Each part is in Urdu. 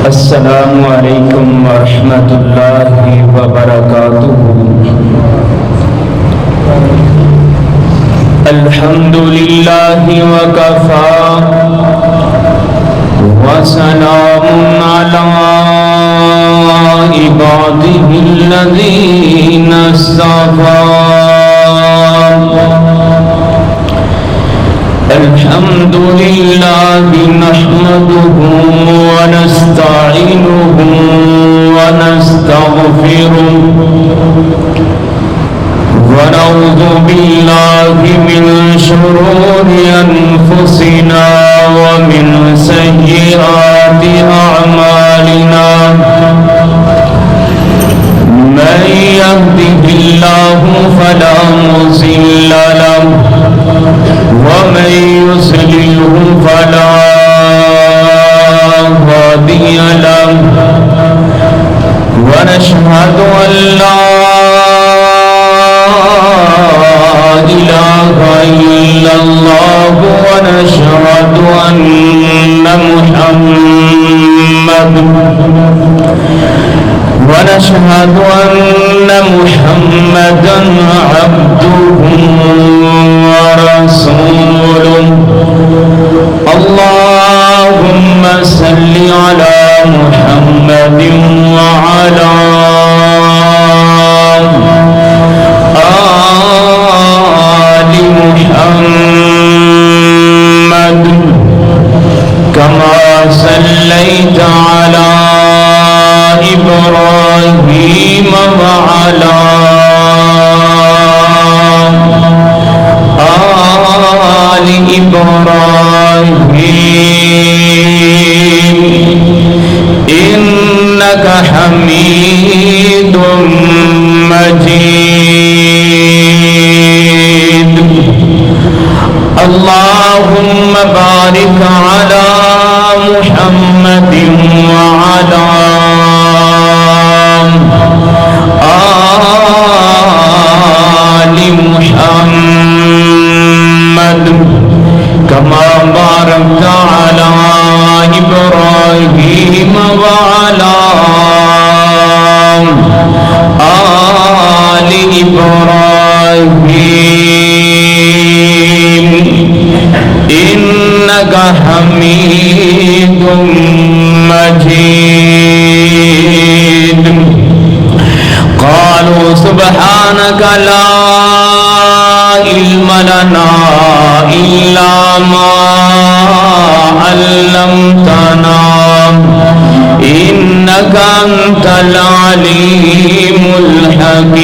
السلام علیکم ورحمۃ اللہ وبرکاتہ۔ الحمد للہ وکفی وسلام علی عبادہ الذین اصطفی۔ الحمد للہ نحمدہ ونستعینہ ونستغفرہ ونعوذ باللہ من شرور انفسنا ومن سیئات اعمالنا۔ من يهده الله فلا مضل له ومن يضلل فلا هادي له، ونشهد أن لا إله إلا الله ونشهد أن محمدا عبده ورسوله۔ اللهم صل على محمد وعلى آل محمد كما صليت على إبراهيم وعلى آل إبراهيم إنك حميد مجيد۔ اللهم بارك على محمد وعلى آل محمد كما باركت على إبراهيم وعلى آل إبراهيم إنك حميد مجيد۔ قالوا سبحانك لا علم لنا إلا ما علمتنا إنك أنت العليم الحكيم۔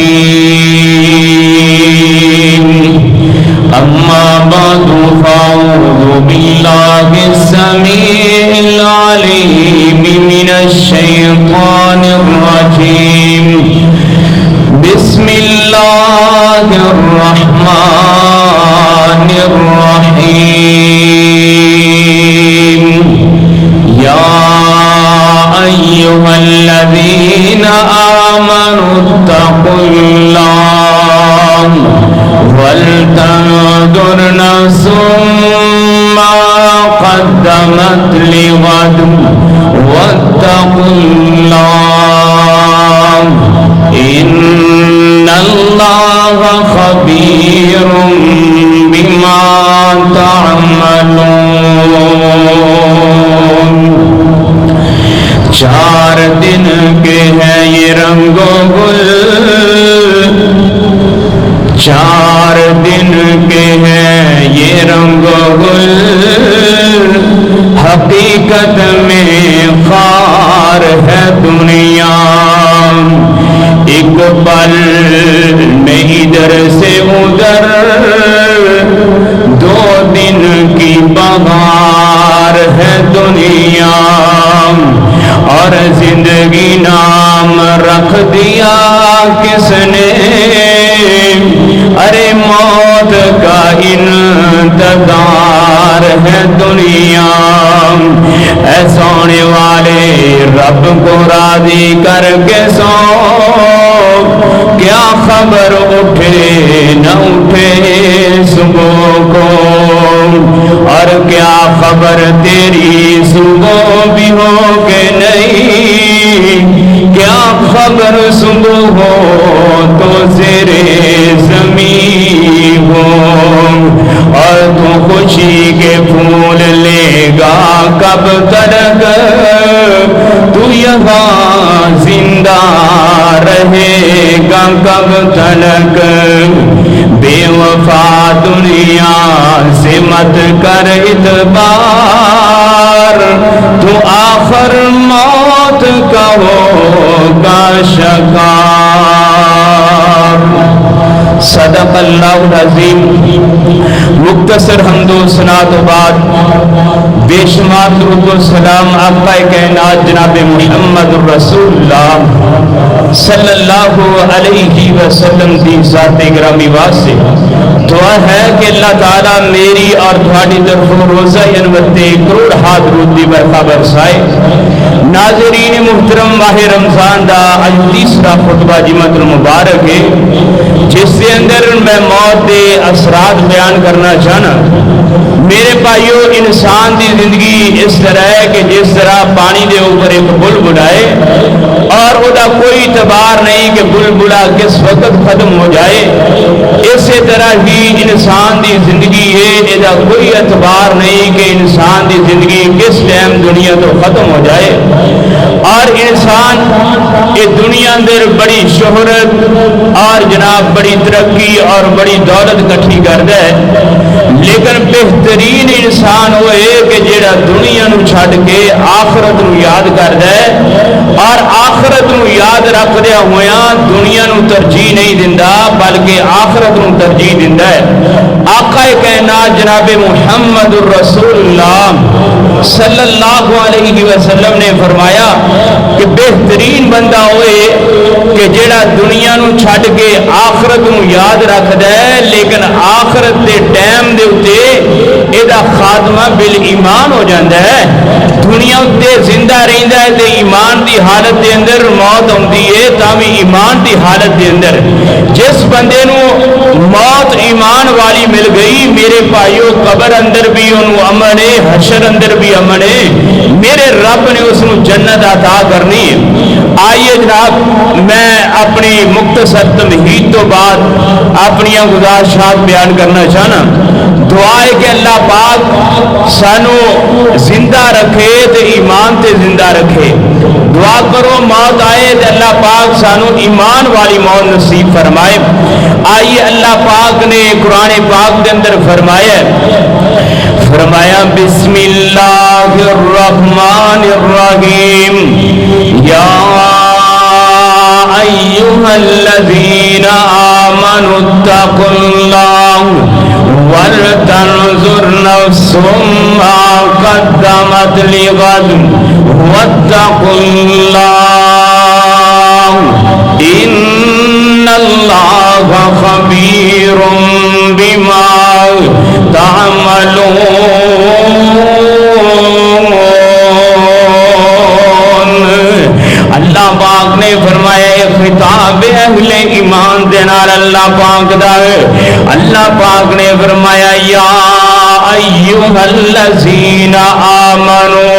أما بعد فأعوذ بالله السميع العليم من الشيطان الرجيم۔ بسم الله الرحمن الرحيم۔ يا أيها الذين آمنوا اتقوا الله ولتنظر نفس ما قدمت لغد واتقوا الله إن الله خبير بما تعملون۔ 4 دن کے ہیں یہ رنگ و گل، 4 دن کے ہیں یہ رنگ و گل، حقیقت میں خار ہے دنیا۔ ایک پل میں ادھر سے ادھر، 2 دن کی بہار ہے دنیا۔ اور زندگی نام رکھ دیا کس نے، ارے موت کا انتظار ہے دنیا۔ اے سونے والے رب کو راضی کر کے سو کہ کیا خبر اٹھے نہ اٹھے صبح کو، اور کیا خبر تیری صبح بھی ہو کہ نہیں، کیا خبر صبح ہو تو زیر زمین ہو، اور تو خوشی کے پھول لے گا کب تک، تو یہاں زندہ رہے گا کب تک، بے وفا دنیا سے مت کر اعتبار، تو آخر موت کا ہوگا شکار۔ صدق اللہ العظیم۔ مختصر حمد و ثنا تو بعد بے شمار درود و سلام آقا کائنات جناب محمد رسول اللہ صلی اللہ علیہ وسلم دی ذات گرامی واسطے دعا ہے کہ اللہ تعالیٰ میری اور تھوڑی طرف روزہ انوتے کروڑ ہاتھ درود دی برکھا برسائے۔ ناظرین محترم، ماہ رمضان دا آج تیسرا خطبہ جمعۃ المبارک ہے، جس کے اندر میں موت دے اثرات بیان کرنا چاہنا۔ میرے بھائیو، انسان دی زندگی اس طرح ہے کہ جس طرح پانی دے اوپر ایک بلبلا ہے اور وہ دا کوئی اعتبار نہیں کہ بلبلا کس وقت ختم ہو جائے، اسی طرح ہی انسان دی زندگی ہے، یہ دا کوئی اعتبار نہیں کہ انسان دی زندگی کس ٹائم دنیا تو ختم ہو جائے۔ اور انسان یہ دنیا اندر بڑی شہرت اور جناب بڑی ترقی اور بڑی دولت کٹھی کرتا ہے، لیکن بہترین انسان وہ ہے کہ جیڑا دنیا نو چھڈ کے آخرت نو یاد کردا ہے، اور آخرت نو یاد رکھدیا ہویا دنیا نو ترجیح نہیں دیندا بلکہ آخرت نو ترجیح دیندا ہے۔ آقا کائنات جناب محمد الرسول اللہ صلی اللہ علیہ وسلم نے فرمایا کہ بہترین بندہ ہوئے کہ جیڑا دنیا نو چھڈ کے آخرت نو یاد رکھدا ہے، لیکن آخرت دے ٹائم دے اتے ایدہ خاتمہ بالایمان ہو جاندہ ہے۔ دنیا اتے زندہ رہندہ ہے تے ایمان دی حالت دے اندر موت ہوندی ہے، تاوی ایمان دی حالت دے اندر جس بندے نو موت ایمان والی مل گئی، میرے بھائیو قبر اندر بھی انہوں امن ہے، حشر اندر بھی امن ہے، میرے رب نے اس نو جنت عطا کرنی ہے۔ آئیے جناب میں اپنی مختصر تمہید تو بعد اپنی گزارشات بیان کرنا چاہنا۔ دعا ہے کہ اللہ پاک سانو زندہ رکھے تے ایمان تے زندہ رکھے۔ دعا کرو موت آئے تے اللہ پاک سانو ایمان والی موت نصیب فرمائے۔ آئیے اللہ پاک نے قرآن پاک کے اندر فرمایا بسم اللہ الرحمن الرحیم یا ایہا الذین آمنوا اتقوا اللہ وَلْتَنْظُرْ نَفْسٌ مَا قَدَّمَتْ لِغَدٍ وَاتَّقُوا اللَّهَ إِنَّ اللَّهَ خَبِيرٌ بِمَا تَعْمَلُونَ۔ اللہ پاک نے فرمایا یہ خطاب اہل ایمان دے نال اللہ پاک دا ہے۔ اللہ پاک نے فرمایا یا ایھا الذین آمنو،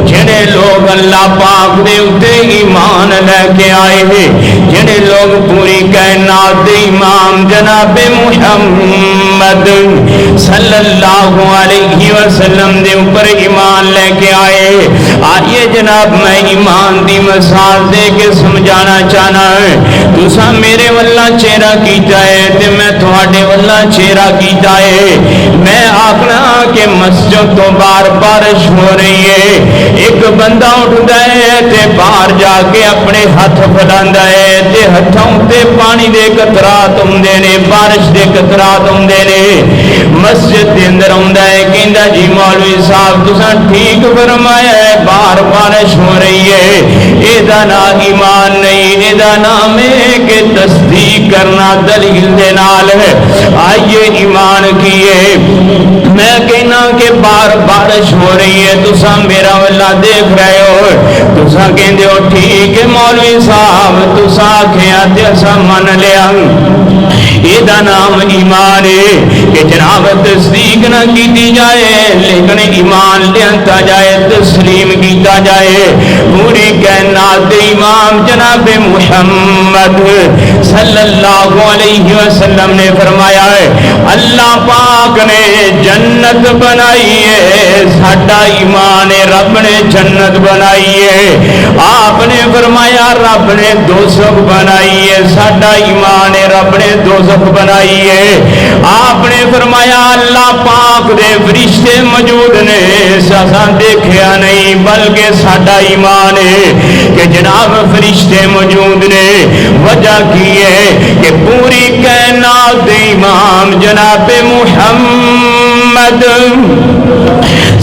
جڑے لوگ اللہ پاک دے اتے ایمان لے کے آئے ہیں، جڑے لوگ پوری کائنات دے امام جناب محمد صلی اللہ علیہ وسلم دے اوپر ایمان لے کے آئے، آئیے جناب میں ایمان دی مثال دے کے سمجھانا چاہنا ہے۔ تساں میرے واللہ چہرہ کیتا ہے تے میں تھوڑے واللہ چہرہ کیتا ہے، میں آکھنا کہ مسجد تو بار بارش ہو رہی ہے، ایک بندہ اٹھتا ہے تے باہر جا کے اپنے ہاتھ پھیلاندا ہے تے ہتھوں تے پانی دے قطرات ہوندے نے، بارش دے قطرات ہوندے نے، مسجد دے اندر ہوندا ہے کہندا جی مولوی صاحب تساں ٹھیک فرمایا ہے، بار بار بارش ہو رہی ہے، یہ نام ایمان نہیں، یہ نام ہے کہ تصدیق کرنا دلیل دے نال ہے۔ آئیے ایمان کیے، میں کہنا کہ بارش ہو رہی ہے، تسا میرا والا دیکھ رہے ہو، تسا کہندے ہو ٹھیک ہے مولوی صاحب، تسا آکھیا تے اسا من لیا، یہ نام ایمان ہے کہ جناب تصدیق نہ کی جائے لیکن ایمان لیتا جائے، تسلیم کیتا جائے۔ پوری کائنات امام جناب محمد صلی اللہ علیہ وسلم نے فرمایا ہے اللہ پاک نے جنت بنائی ہے، ساڈا ایمان ہے رب نے جنت بنائی ہے۔ آپ نے فرمایا رب نے دوزخ بنائی ہے، ساڈا ایمان ہے رب نے دوزخ بنائی ہے۔ آپ نے فرمایا اللہ پاک دے فرشتے موجود نے، ساساں دیکھیا نہیں بلکہ ساڈا ایمان ہے کہ جناب فرشتے موجود نے۔ وجہ کی ہے کہ پوری کائنات امام جناب محمد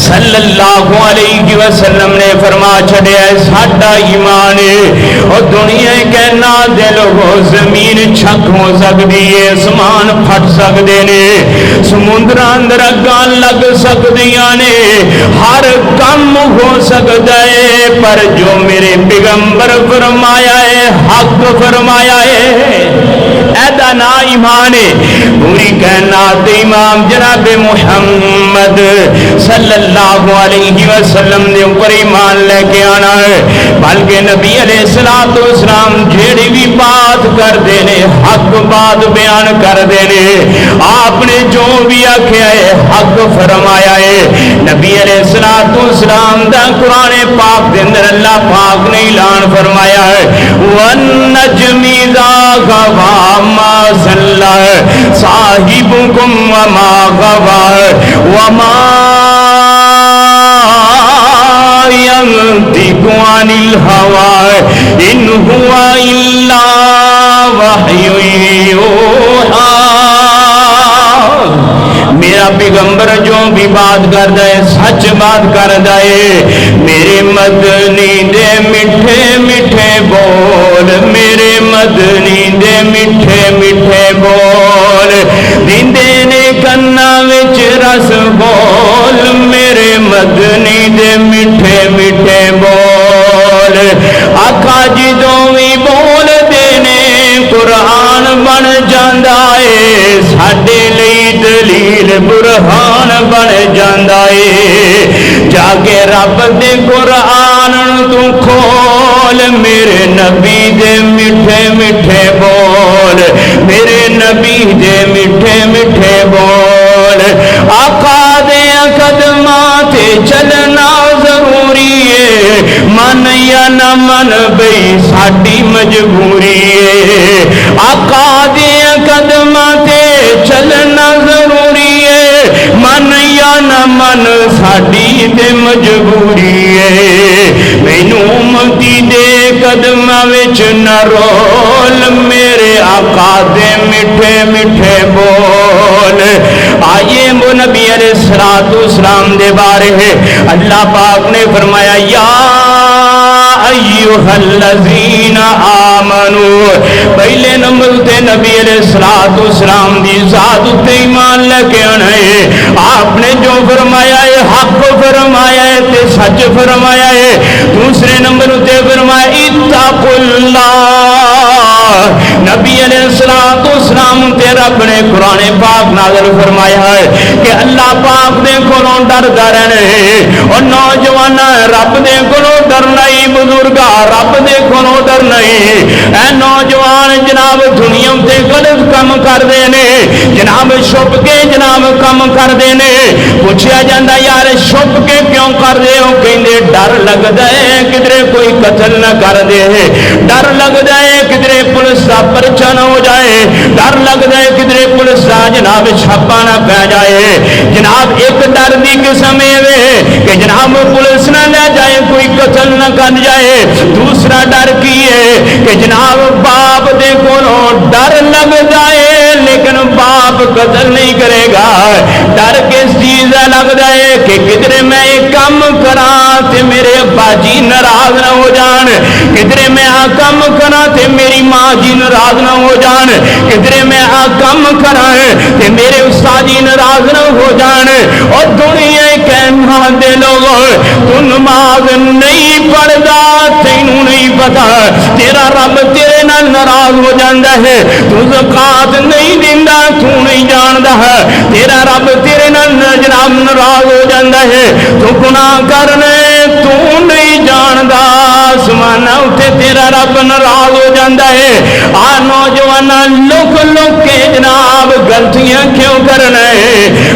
صلی اللہ علیہ وسلم نے فرما چھڑیا ہے ساڈا ایمان ہے۔ اور دنیا کائنات دے لوگوں زمین چھک ہو سکتی ہے، آسمان پھٹ سکتے نے، سمندر اندر اگاں لگ سکدیاں نے، ہر کم ہو سکتا ہے، پر جو میرے پیغمبر فرمایا ہے حق فرمایا ہے ایدا نا ایمان ہے۔ پوری کائنات امام جناب محمد صلی اللہ علیہ وسلم نے اوپر ایمان لے کے آنا ہے، بلکہ نبی علیہ السلام جیڑی بھی بات کر دینے حق بات بیان کر دینے، آپ نے جو بھی آکھیا ہے حق فرمایا ہے۔ نبی علیہ السلام دا قرآن پاک دے اندر اللہ پاک نے اعلان فرمایا ہے وَالنَّجْمِ إِذَا غَوَىٰ مَا ضَلَّ صَاحِبُكُمْ وَمَا غَوَىٰ وَمَا يَنطِقُ عَنِ الْهَوَىٰ إِنْ هُوَ إِلَّا وَحْيٌ يُوحَىٰ۔ میرا پیغمبر جو بھی بات کردا ہے سچ بات کردا ہے۔ میرے مدنی دے میٹھے میٹھے بول، میرے مدنی دے میٹھے میٹھے بول، دیندے نے کنا وچ رس بول، میرے مدنی دے میٹھے میٹھے بول۔ آقا جدوں بھی بول دینے قرآن بن جاندا ہے، ساڈے لئی دلیل برہان بن جاندا ہے۔ جا کے رب دے قرآن تو کھول، میرے نبی دے میٹھے میٹھے بول، میرے نبی دے میٹھے میٹھے بول۔ آقا دے قدماں تے چلنا ضروری ہے، من یا نہ من بھئی ساڈی مجبوری ہے۔ آقا دے قدماں تے چلنا ضروری ہے، من یا نہ من ساڈی تے مجبوری ہے۔ مینوں امتی دے قدماں وچ نہ رول، میرے آقا دے میٹھے میٹھے بول۔ آئیے وہ نبی علیہ السلام دے بارے ہے اللہ پاک نے فرمایا یا ایوہ الذین آمنو، پہلے نمبر تے نبی علیہ السلام دی ذات تے ایمان لے کے آنا ہے۔ آپ نے جو فرمایا ہے حق فرمایا ہے تے سچ فرمایا ہے۔ دوسرے نمبر تے فرمایا اتقوا اللہ، نبی علیہ السلام تے رب نے قرآن پاک نازل فرمایا ہے کہ اللہ پاک دے کولوں ڈردا رہنا ہے۔ اور نوجوان رب دے کولوں ڈرنا ہی، بزرگا رب دے کولوں ڈرنا ہی۔ اے نوجوان جناب دنیا تے غلط کم کر دینے، جناب چھپ کے جناب کم کر دینے۔ پوچھا جاندہ یار چھپ کے کیوں کر دے ہو؟ کہندے ڈر لگدا ہے کدھرے کوئی قتل نہ کر دے، ڈر لگدا ہے کدھرے پولیس دا پرچہ نہ ہو جائے، ڈر لگدا ہے کدھرے پولیس دا جناب چھاپا نہ پہ جائے۔ جناب ایک ڈر دی قسم ہے کہ جناب پولیس نہ لے جائے، کوئی قتل نہ کر جائے۔ دوسرا ڈر کی ہے کہ جناب باپ دے کولوں ڈر لگ جائے لیکن باپ جناب قتل نہیں کرے گا. ڈر کس چیز کا لگتا ہے کہ کدھر میں یہ کام کرا تے میرے ابا جی ناراض نہ ہو جان, کدھر میں آ کام کرا تے میری ماں جی ناراض نہ ہو جان, کدھر میں آ کام کرا تے میرے استاد جی ناراض نہ ہو جان. اور دنیا کہنا دے لوگوں تو نماز نہیں پڑھدا, تینوں نہیں پتا تیرا رب تیرے نال ناراض ہو جاندا ہے. تو زکات نہیں دیندا, تو نہیں جاندا ہے تیرا رب تیرے نال جناب ناراض ہو جاندا ہے. تو گناہ کرنے تو نہیں جاندا, آسماناں اتے تیرا رب ناراض ہو جاندا ہے. آ نوجواناں لوک لوک کے جناب غلطیاں کیوں کرنے,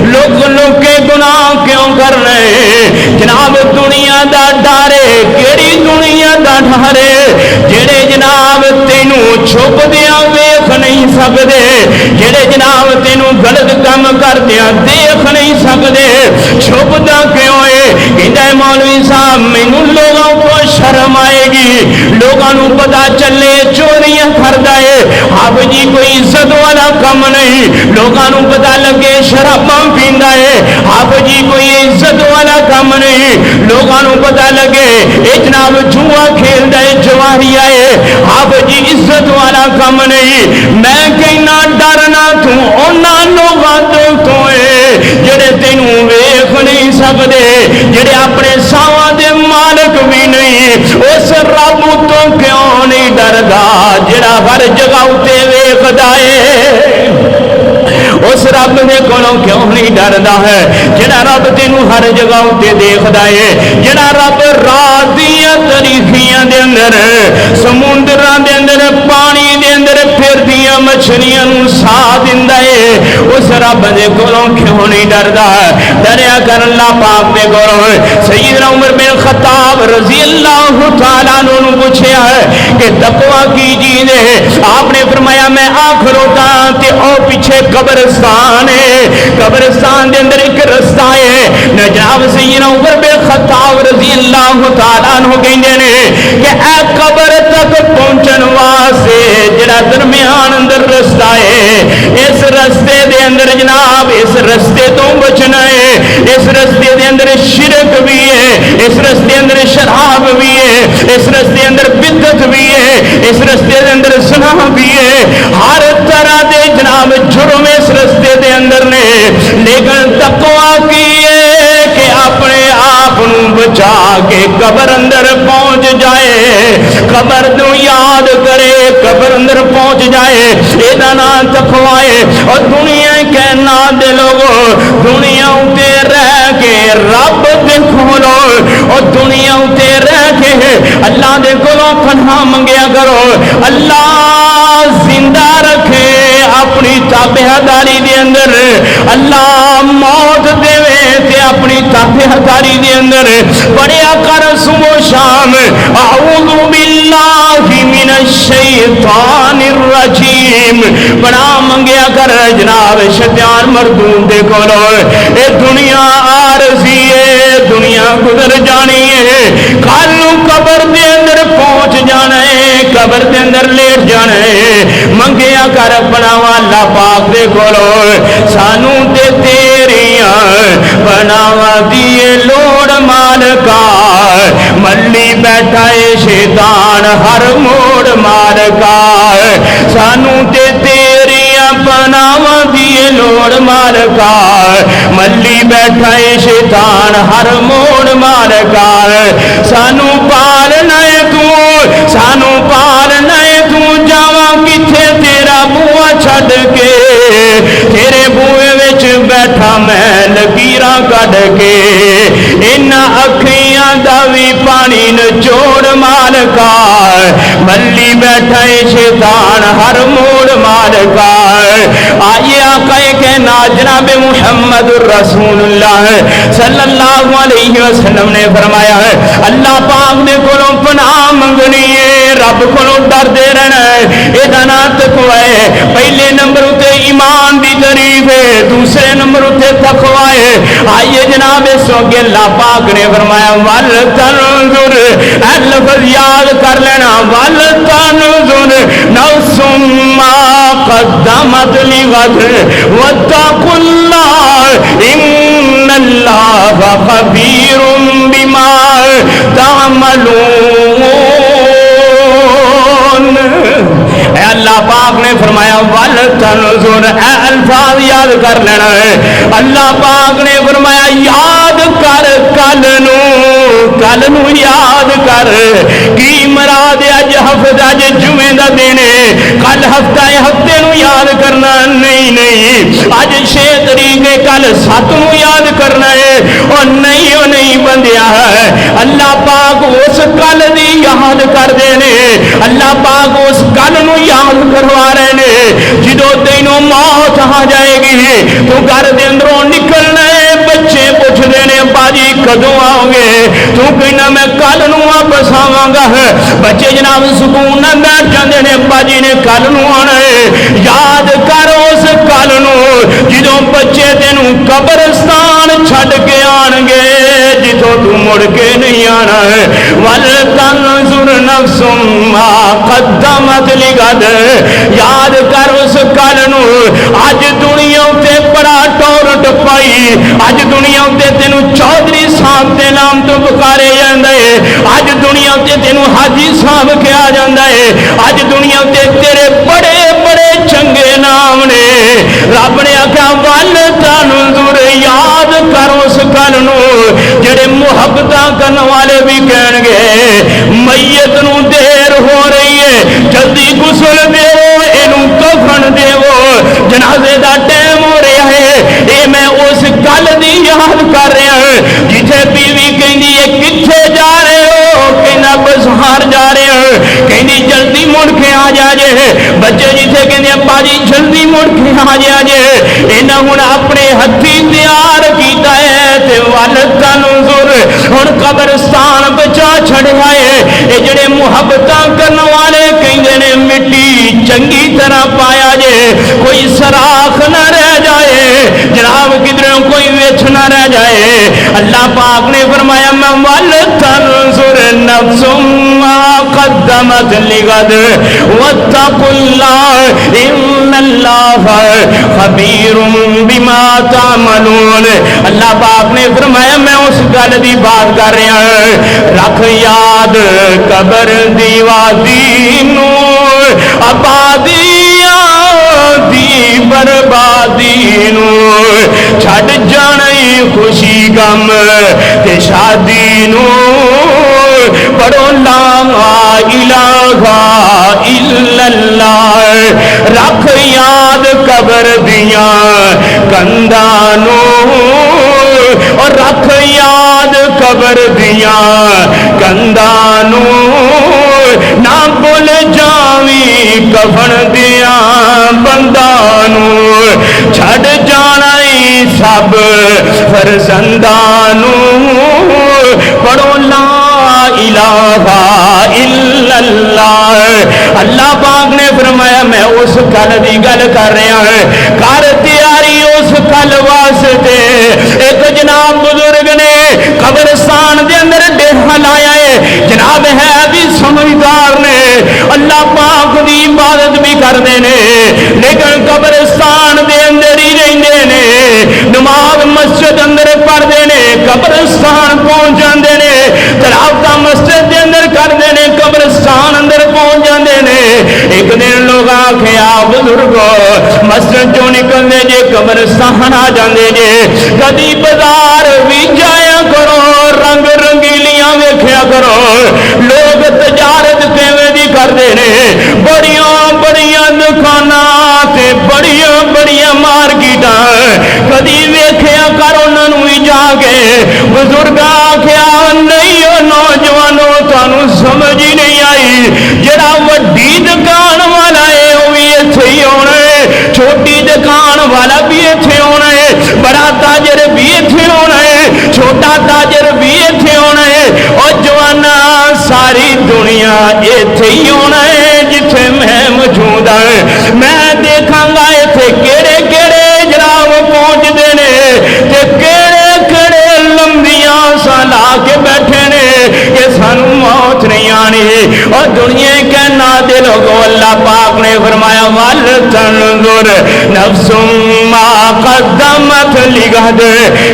لوک لوک کے گناہ کیوں کرنے جناب. دنیا دا ڈارے کیڑی دنیا دا ڈارے جڑے جناب تینوں چھپ دیاں ویکھ نہیں سکدے, جڑے جناب تینوں غلط کام کردیاں دیکھ نہیں سکدے. چھپدا کیوں ہے کہندا ہے مولوی صاحب مینوں لوگوں کو شرم آئے گی, لوگوں کو پتا چلے چوریاں کردا ہے. آپ جی کوئی عزت والا کم نہیں, لوگوں کو پتا لگے شراباں پیندا ہے. آپ جی کوئی عزت والا کم نہیں, لوگوں کو پتا لگے اے جناب جوا کھیلدا ہے جواریا ہے. آپ جی عزت والا کم نہیں. میں کہنا ڈرنا تو انہاں لوگاں تو ہے جڑے تینوں ویکھ نہیں سکدے, جڑے اپنے ساواں دے مالک بھی نہیں. اس رب تو کیوں نہیں ڈردا جڑا ہر جگہ تے ویکھدا ہے. اس رب دے کولوں کیوں نہیں ڈردا ہے جڑا رب تینوں ہر جگہ تے دیکھدا ہے. جڑا رب رات دیاں تاریخیاں دے اندر سمندراں دے اندر پانی دے اندر پھردیاں مچھلیاں نوں سا دیندا ہے, اس رب دے کولوں کیوں نہیں ڈردا. ڈریا کر اللہ پاک دے کولوں. سیدنا عمر بن خطاب رضی اللہ تعالیٰ عنہ نوں پوچھیا ہے کہ تقوی کی چیز ہے. آپ نے فرمایا میں آخر ہوتا تے او پیچھے قبرستان ہے, قبرستان دے اندر ایک رستہ ہے. جناب سیدنا عمر بن خطاب رضی اللہ تعالیٰ عنہ کہندے نے کہ اے قبر تک پہنچن واسطے جڑا درمیان اندر رستہ ہے, اس رستے دے اندر جناب اس رستے تو بچنا ہے. اس رستے دے اندر شرک بھی ہے, اس رستے اندر شراب بھی ہے, اس رستے اندر بدعت بھی ہے, اس رستے دے اندر زنا بھی ہے. ہر طرح دے جناب جرم اس رستے دے اندر نے. لیکن تقوی کی ہے کہ اپنے آپ بچا کے قبر اندر پہنچ جائے, قبر تو یاد کرے, قبر اندر پہنچ جائے. یہ نام تقوی ہے. اور دنیا کہنا دے لوگوں دنیا اتے رہ کے رب دے کھولو, اور دنیا اتے رہ کے اللہ دے کولوں پناہ منگیا کرو. اللہ زندہ رکھے اپنی تابعداری دے اندر, اللہ موت دے تے اپنی تابعداری دے اندر. پڑھیا کر صبح شام اعوذ باللہ من الشیطان الرجیم, بڑا منگیا کر جناب شیطان مردود دے کولو. اے دنیا عارضی ہے, دنیا گزر جانی ہے, کل قبر دے اندر پہنچ جانا ہے, قبر دے اندر لیٹ جانا ہے. منگیا کر بناوا اللہ پاک دے کولو سانو تے تیریاں بناوا دیے لوڑ مالکا. ملی بیٹھا ہے شیطان ہر موڑ مالکا, سانو تے تیریاں بناوا دیے لوڑ مالکا. ملی بیٹھا ہے شیطان ہر موڑ مالکا. سانو پالنا ہے تو, سانو پالنا ہے تو, جاواں کتھے تیرا بوا چھڈ کے, تیرے بوئے وچ بیٹھا میں لکیراں کڈ کے. انہاں اکھیاں دا وی پانی نچوڑ مالکا. ملی بیٹھا ہے شیطان ہر موڑ مالکا. آئیے آقا کہنا جناب محمد رسول اللہ صلی اللہ علیہ وسلم نے فرمایا ہے اللہ پاک نے کولوں پناہ منگنی ہے, رب کولوں ڈردے رہنا ہے. یہ نام تقوی ہے. پہلے نمبر تے ایمان دی تعریف ہے, دوسرے نمبر تے تقوی ہے. آئیے جناب اس وقت اللہ پاک نے فرمایا ول تنظر, اے لفظ یاد کر لینا, ول تنظر نفس ما قدمت لغد واتقوا اللہ ان اللہ خبیر بما تعملون۔ اے اللہ پاک نے فرمایا وَلْتَنْظُرْ، اے الفاظ یاد کر لینا ہے۔ اللہ پاک نے فرمایا یاد کر کل نو یاد کر کی مراد اج ہفتہ اج جمعے دا دن ہے، کل ہفتہ ہفتے نو یاد کرنا نہیں اج 6 تاریخ ہے کل 7 نو یاد کرنا ہے اور نہیں بندیا ہے۔ اللہ پاک اس کل دی یاد کر دینے، اللہ پاک اس کل نو یاد کروا رہے نے جدو تینوں موت آ جائے گی تو گھر دے اندروں نکلنا ہے، بچے پوچھ دینے باجی کدوں آؤ گے، تو کہنا میں کل نو واپس آواں گا، بچے جناب سکون نہ بیٹھ جاندے نے باجی نے کل نو آنا ہے۔ یاد کر اس کل نو جدوں بچے تینوں قبرستان چھڈ کے آن گے جتوں تو مڑ کے نہیں آنا ہے۔ وَلْتَنْظُرْ نَفْسٌ مَا قَدَّمَتْ لِغَدٍ، یاد کر اس کل نو اج دنیا تے بڑا ٹور ٹپائی، اج دنیا تے تینوں چودھری صاحب دے نام تو پکارے جاندا ہے، اج دنیا تے تینوں حاجی صاحب کہا جاندا ہے، اج دنیا تے تیرے بڑے بڑے چنگے نام نے۔ رب نے آکھیا وَلْتَنْظُرْ، یاد کر اس کل نو جڑے محبتاں کرن والے بھی کہن گے میت نو دیر ہو رہی ہے جلدی غسل دیو، اینوں کفن دیو، جنازے دا ٹائم ہو رہا ہے۔ اے میں اس گل دی یاد کر رہا ہوں جتھے بیوی کہندی ہے کتھے جا رہے ہو، کہنا بازار جا رہے ہو، کہندی جلدی مڑ کے آ جا جے، بچے جتھے کہندے باجی جلدی مڑ کے آ جا جے، انہاں ہن اپنے ہتھی تیار کیتا ہے تے وَلْتَنْظُرْ ہن قبرستان بچا چھڑیا ہے۔ اے جڑے محبتاں کرن والے کہندے نے مٹی چنگی طرح پایا جے، کوئی سراخ نہ رہ جائے، جناب کدھروں کوئی وچ نہ رہ جائے۔ اللہ پاک نے فرمایا میں وَلْتَنْظُرْ نَفْسٌ مَا قَدَّمَتْ لِغَدٍ وَاتَّقُوا اللَّهَ إِنَّ اللَّهَ خَبِيرٌ بِمَا تَعْمَلُونَ۔ اللہ پاک نے فرمایا میں اس گل دی بات کر رہا ہوں، رکھ یاد قبر دی وادی نو، آبادیاں دی بربادی نو، چھڈ جانے خوشی غم تے شادی نو، پڑھو لا الہ الا اللہ، رکھ یاد قبر دیاں کنداں نو، اور رکھ یاد قبر دیاں کنداں نو، نہ بھول جاویں کفن دیاں بنداں نو، چھڈ جانا سب فرزنداں نو، پڑھو لا الہ الا اللہ۔ اللہ پاک نے فرمایا میں اس کل دی گل کر رہا ہوں، کر تیاری اس کل واسطے۔ ایک جناب بزرگ نے قبرستان دے اندر ڈیرا لایا ہے، جناب ہے بھی سمجھدار نے، اللہ پاک دی عبادت بھی کرتے نے، لیکن قبرستان دے اندر ہی رہندے نے، نماز مسجد اندر پڑھتے نے، قبرستان پہنچ جاندے نے، تلاوتاں مسجد دے اندر کرتے نے، قبرستان اندر پہنچ جاندے نے۔ ایک دن لوگ آکھیا بزرگو مسجد جو نکلنے جے قبرستان آ جاندے جے، کدی بازار بھی جایا کرو، رنگ رنگیلیاں ویکھیا کرو، لوگ تجارت کیویں دی کردے نے، بڑیاں بڑیاں دکاناں تے بڑیاں بڑیاں مارکیٹاں، کدی ویکھیا کرو انہاں نوں جا کے۔ بزرگ آکھیا نہیں او نوجوانوں تانوں سمجھ ہی نہیں آئی، جڑا وڈی دکان والا ہے وہ بھی ایتھے ہی ہونا ہے، چھوٹی دکان والا بھی ایتھے ہونا ہے، بڑا تاجر بھی ایتھے ہونا ہے، چھوٹا تاجر بھی ایتھے ہونا ہے، اور جوانا ساری دنیا ایتھے ہی ہونا ہے جتھے میں موجود ہوں۔ میں دیکھاں گا ایتھے کیڑے کیڑے جناب پہنچ دے نے تے کیڑے کیڑے لمبیاں سالا کے بیٹھے نے کہ سانو موت نہیں آنی، اور دنیا کہنا دے لوگوں اللہ پاک نے فرمایا وَلْ تَنْظُرْ نَفْسٌ مَا قَدَّمَتْ لِغَدٍ،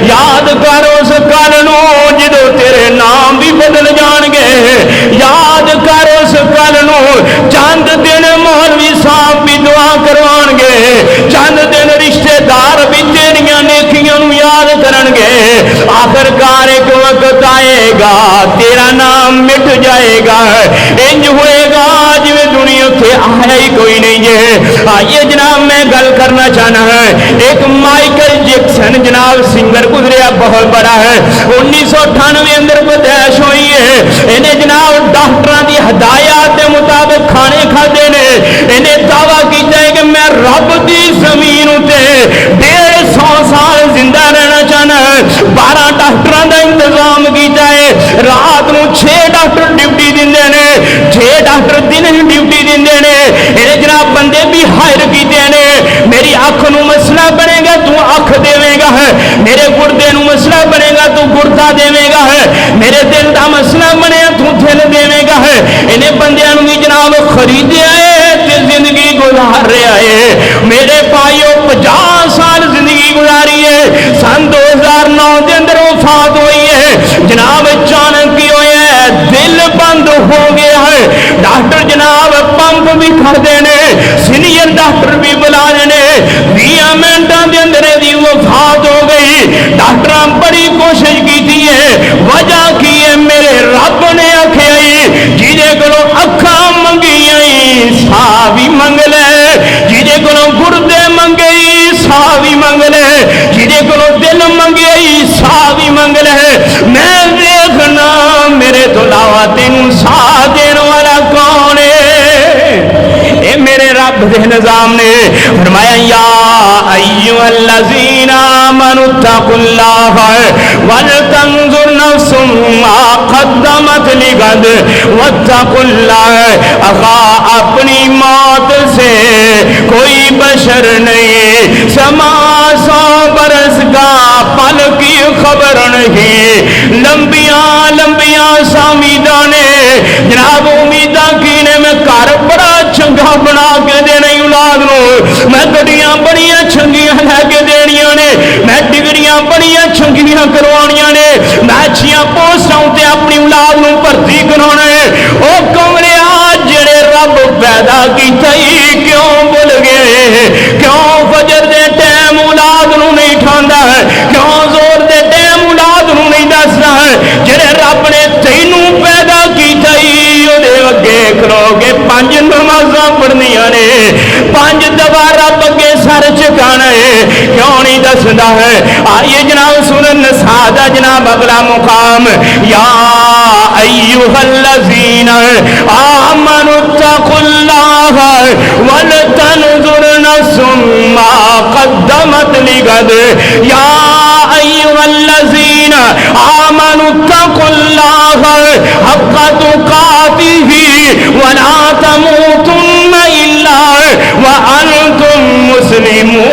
یاد کر اس کل نو جدو تیرے نام بھی بدل جان گے، یاد کر اس کل نو چند دن مولوی صاحب بھی دعا کروان گے، چند دن رشتہ دار بھی تیریاں نیکیاں نو یاد کرن گے، آخر کار ایک وقت آئے گا تیرا نام مٹ جائے گا، انج ہوئے گا جو دنیا تھے آیا ہی کوئی نہیں ہے۔ آئیے جناب میں گل کرنا چاہنا ہے، ایک مائیکل جیکسن جناب سنگر گزریا بہت بڑا ہے، 1998 اندر پیدائش ہوئی ہے، انہیں جناب ڈاکٹراں دی ہدایات کے مطابق کھانے کھاتے نے، انہیں دعویٰ کیتا ہے کہ میں رب دی زمین تے 150 سال زندہ رہنا چاہنا ہے، 12 ڈاکٹراں دا انتظام کیتا ہے، رات نو 6 ڈاکٹر ڈیوٹی دیندے نے، 6 ڈاکٹر دن ڈیوٹی دیندے نے، انہیں جناب بندے بھی ہائر کیتے نے، میری اکھ نو مسئلہ بنے گا تو اکھ دے گا ہے، میرے گردے نو مسئلہ بنے گا تو گردہ دے گا ہے، میرے دل دا مسئلہ بنے تو دل دے گا ہے، انہیں بندیاں نو بھی جناب خریدے آئے تے زندگی گزار رہے آئے، میرے بھائیو 50 سال زندگی گزاری ہے، سن 2009 دے اندر وفات ہوئی ہے، جناب اچانک کی ہوئی ہے دل بند ہو گیا ہے، ڈاکٹر جناب پمپ بھی کر دینے، سینئر ڈاکٹر بھی بلا دینے، 20 منٹوں دے اندر دی وفات ہو گئی، ڈاکٹر بڑی کوشش کی تھی ہے، وجہ کی ہے میرے رب نے آکھیا جیدے کولوں اکھاں منگیاں سا بھی منگ لے، جیدے کولوں گردے منگے سا بھی منگ لے، جیدے کولوں دل منگے سا بھی منگ لے، میں دیکھنا میرے تو علاوہ تینوں سا دین والا کون ہے؟ اے میرے رب دے نظام نے فرمایا یا ایھا الذین آمنوا اتقوا اللہ ولتنظر نفس ما قدمت لغد واتقوا اللہ، آقا اپنی موت سے کوئی بشر نہیں، سما 100 برس کا پل کی خبر نہیں، لمبیاں لمبیاں سامیدہ نے جناب امیدہ کی نے میں کار بڑا چنگا بنا کے دینے اولاد نو، میں گڑیاں بڑیاں چنگیاں لے کے دینیاں نے، میں ڈگریاں بڑیاں چنگیاں کروانیاں نے، میں اچھیاں پوسٹاں تے اپنی اولاد نو بھرتی کرانے، او کمرے آج جڑے رب پیدا کیتا ہی کیوں بھول گئے، کیوں فجر دے ٹائم اولاد نو نہیں ٹھاندا ہے، کیوں زور دے ٹائم اولاد نو نہیں دسدا ہے، جڑے رب نے تینوں پیدا کیتا ہی او دے اگے کھلو گے 5 نمازاں پڑھنیاں نے، 5 دفعہ رب اگے سر چکانا ہے، کیوں نہیں دسدا ہے؟ آئیے جناب سنن سادہ جناب اگلا مقام یا ایھا الذین آمنوا اتقوا اللہ ولتنظر نفس ما قدمت لغد، یا ایھا الذین آمنوا اتقوا اللہ حق تقاتہ ولا تموتن الا وانتم مسلمون۔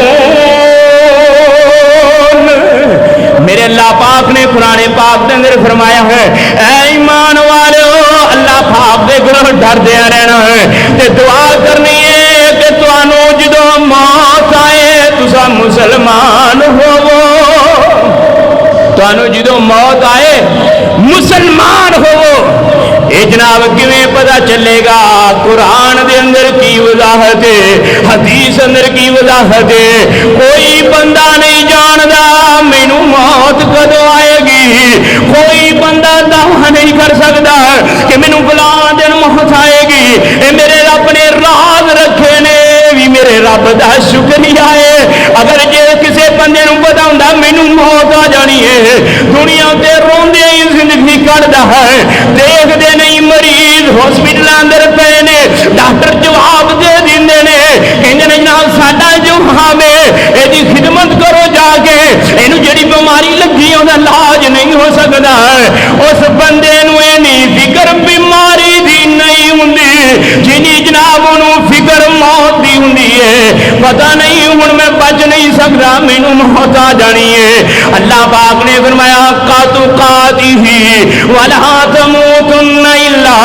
میرے اللہ پاک نے قرآن پاک کے اندر فرمایا ہے اے ایمان والو اللہ پاک دے گھروں ڈر دیا رہنا ہے تے دعا کرنی ہے کہ تانوں جدوں موت آئے تسا مسلمان ہوو، تانوں جدوں موت آئے مسلمان ہوو۔ اے جناب کیویں پتہ چلے گا؟ قرآن دے اندر کی وضاحت ہے، حدیث اندر کی وضاحت ہے، کوئی بندہ نہیں جاندا مینوں موت کدوں آئے گی، کوئی بندہ دعویٰ نہیں کر سکتا کہ مینوں فلاں دن موت آئے گی، اے میرے رب نے راز رکھے نے بھی میرے رب دا شکریہ ہے۔ اگر جے کسے بندے نوں پتہ ہوندا مینوں موت آ جانی ہے، دنیا تے روندے ہی زندگی کٹدا ہے، دیکھ دے نہیں مریض ہاسپٹل اندر پے نے، ڈاکٹر جواب دے دیندے نے کہندے نے جناب ساڈا جو حام ہے ایدی خدمت کرو جا کے، اینو جڑی بیماری لگی اوندا علاج نہیں ہو سکدا ہے، اس بندے نو اینی فکر بیماری دی نہیں ہوندی جنی جناب انہوں فکر موت دی ہوندی ہے، پتہ نہیں ہن میں بچ نہیں سکدا مینوں موت آ جانی ہے۔ اللہ پاک نے فرمایا حق تقاتہ ولا تموتن الا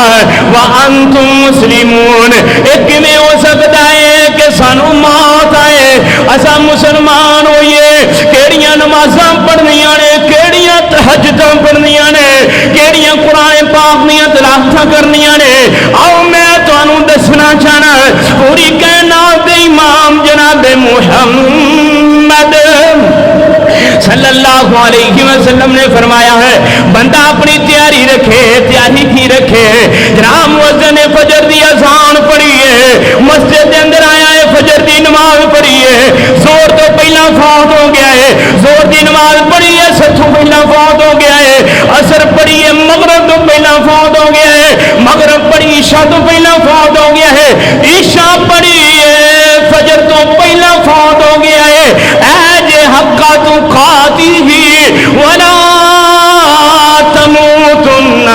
وانتم وانتم مسلمون. کیویں ہو سکتا ہے کہ سانو موت آئے اسا مسلمان ہوئیے؟ کیڑیاں نمازاں پڑھنیاں نے، کیڑیاں تہجداں پڑھنیاں نے، کیڑیاں قرآن پاک دیاں تلاوتاں کرنیاں نے. آؤ میں تانوں دسنا چاہنا پوری کائنات دے امام جناب محمد صلی اللہ علیہ وسلم نے فرمایا ہے بندہ اپنی تیاری رکھے. تیاری کی رکھے؟ جناب مؤذن نے فجر دی اذان پڑھی ہے، مسجد کے اندر آیا ہے، فجر دی نماز پڑھی ہے، زور تو پہلا فوت ہو گیا ہے، زور دی نماز پڑھی ہے، سب تو پہلا فوت ہو گیا ہے، عصر پڑھی ہے، مغرب تو پہلا فوت ہو گیا ہے، مغرب پڑھی عشاء تو پہلا فوت ہو گیا ہے، عشاء پڑھی ہے، فجر تو پہلا فوت ہو گیا ہے. اے جے حقا تو کھاتی ہی ولا تموتن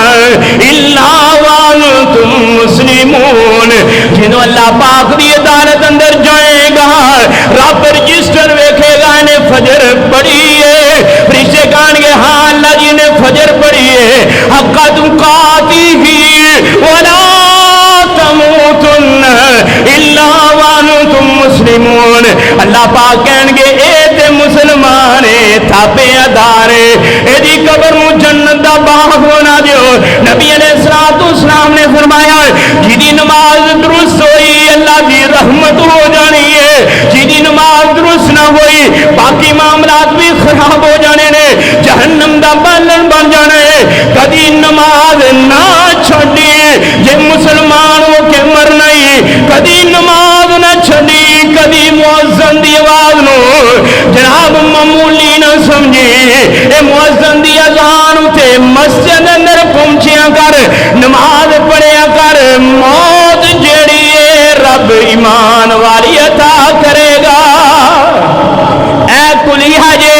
الا وانتم مسلمون. جنہوں اللہ پاک دی عدالت اندر جائے گا رب رجسٹر ویکھے گا نے فجر پڑھی ہے، فرشتے کہن گے ہاں اللہ جی نے فجر پڑھی ہے. حقا تو کھاتی ہی ولا تموتن الا وانتم مسلمون. اللہ پاک کہن گے اے تے مسلمان تھاپے ادارے ایدی قبر نو جنت دا باغ بنا دیو. نبی علیہ السلام نے فرمایا جیدی نماز درست ہوئی اللہ دی رحمت ہو جانی ہے، جیدی نماز درست نہ ہوئی باقی معاملات بھی خراب ہو جانے نے، جہنم دا بالن بن جانا ہے. کدی نماز نہ چھڑی جے مسلمان ہو کے مرنا ہی، کدی نماز نہ چھڑی، کدی مؤذن دی آواز نو جناب معمولی نہ سمجھی. اے مؤذن دی اذان تے مسجد اندر پہنچیا کر، نماز پڑھیا کر. موت جیڑی ہے رب ایمان والی عطا کرے گا. اے کلیہ جے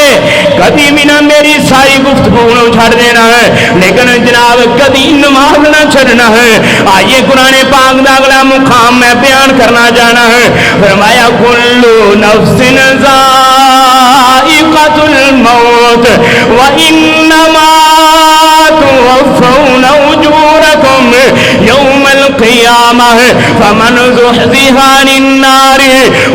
کبھی بھی نہ میری ساری گفتگو نو چھڑ دینا ہے، لیکن جناب کبھی نماز نہ چھڑنا ہے. آئیے قرآن پاک دا اگلا مقام میں بیان کرنا جانا ہے. فرمایا کلو نفس ذائقۃ الموت وانما توفون اجورکم یوم القیامہ فمن زحزح عن النار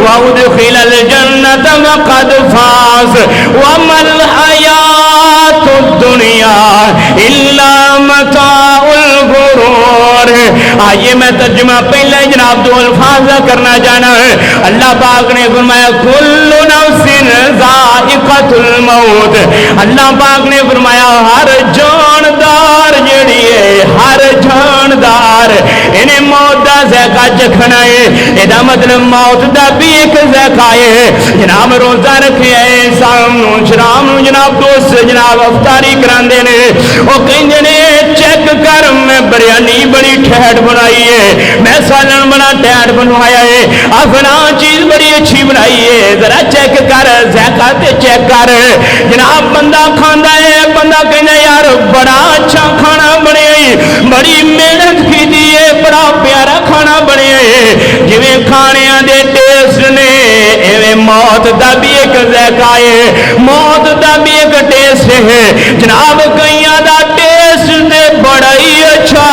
وادخل الجنۃ فقد فاز وما الحیاۃ الدنیا الا متاع الغرور. آئیے میں ترجمہ پہلے جناب دو الفاظ کرنا جانا ہے. اللہ پاک نے فرمایا کل نفس ذائقۃ الموت. اللہ پاک نے فرمایا ہر جاندار جڑی ہے، ہر جاندار انہیں موت دا ذائقہ چکھنا ہے. یہ مطلب موت دا بھی ایک ذائقہ ہے. جناب روزہ رکھے ہیں شام نو شرام نو جناب دوست جناب افطاری کراندے نے، وہ کہندے نے چیک کر میں بریانی بڑی ٹھہر بنائی ہے، میں سالن بڑا ٹھہر بنوایا ہے، افنا چیز بڑی اچھی بنائی ہے، ذرا چیک کر ذائقہ تے چیک کر. جناب بندہ کھاندا ہے، بندہ کہندا یار بڑا اچھا کھانا بنے، بڑی محنت کی دیئے، بڑا پیارا کھانا بنے. جویں کھانیاں دے ٹیسٹ نے ایویں موت دا بھی ایک ذائقہ ہے، موت دا بھی ایک ٹیسٹ ہے. جناب کئیاں دا ٹیسٹ دے بڑا ہی اچھا،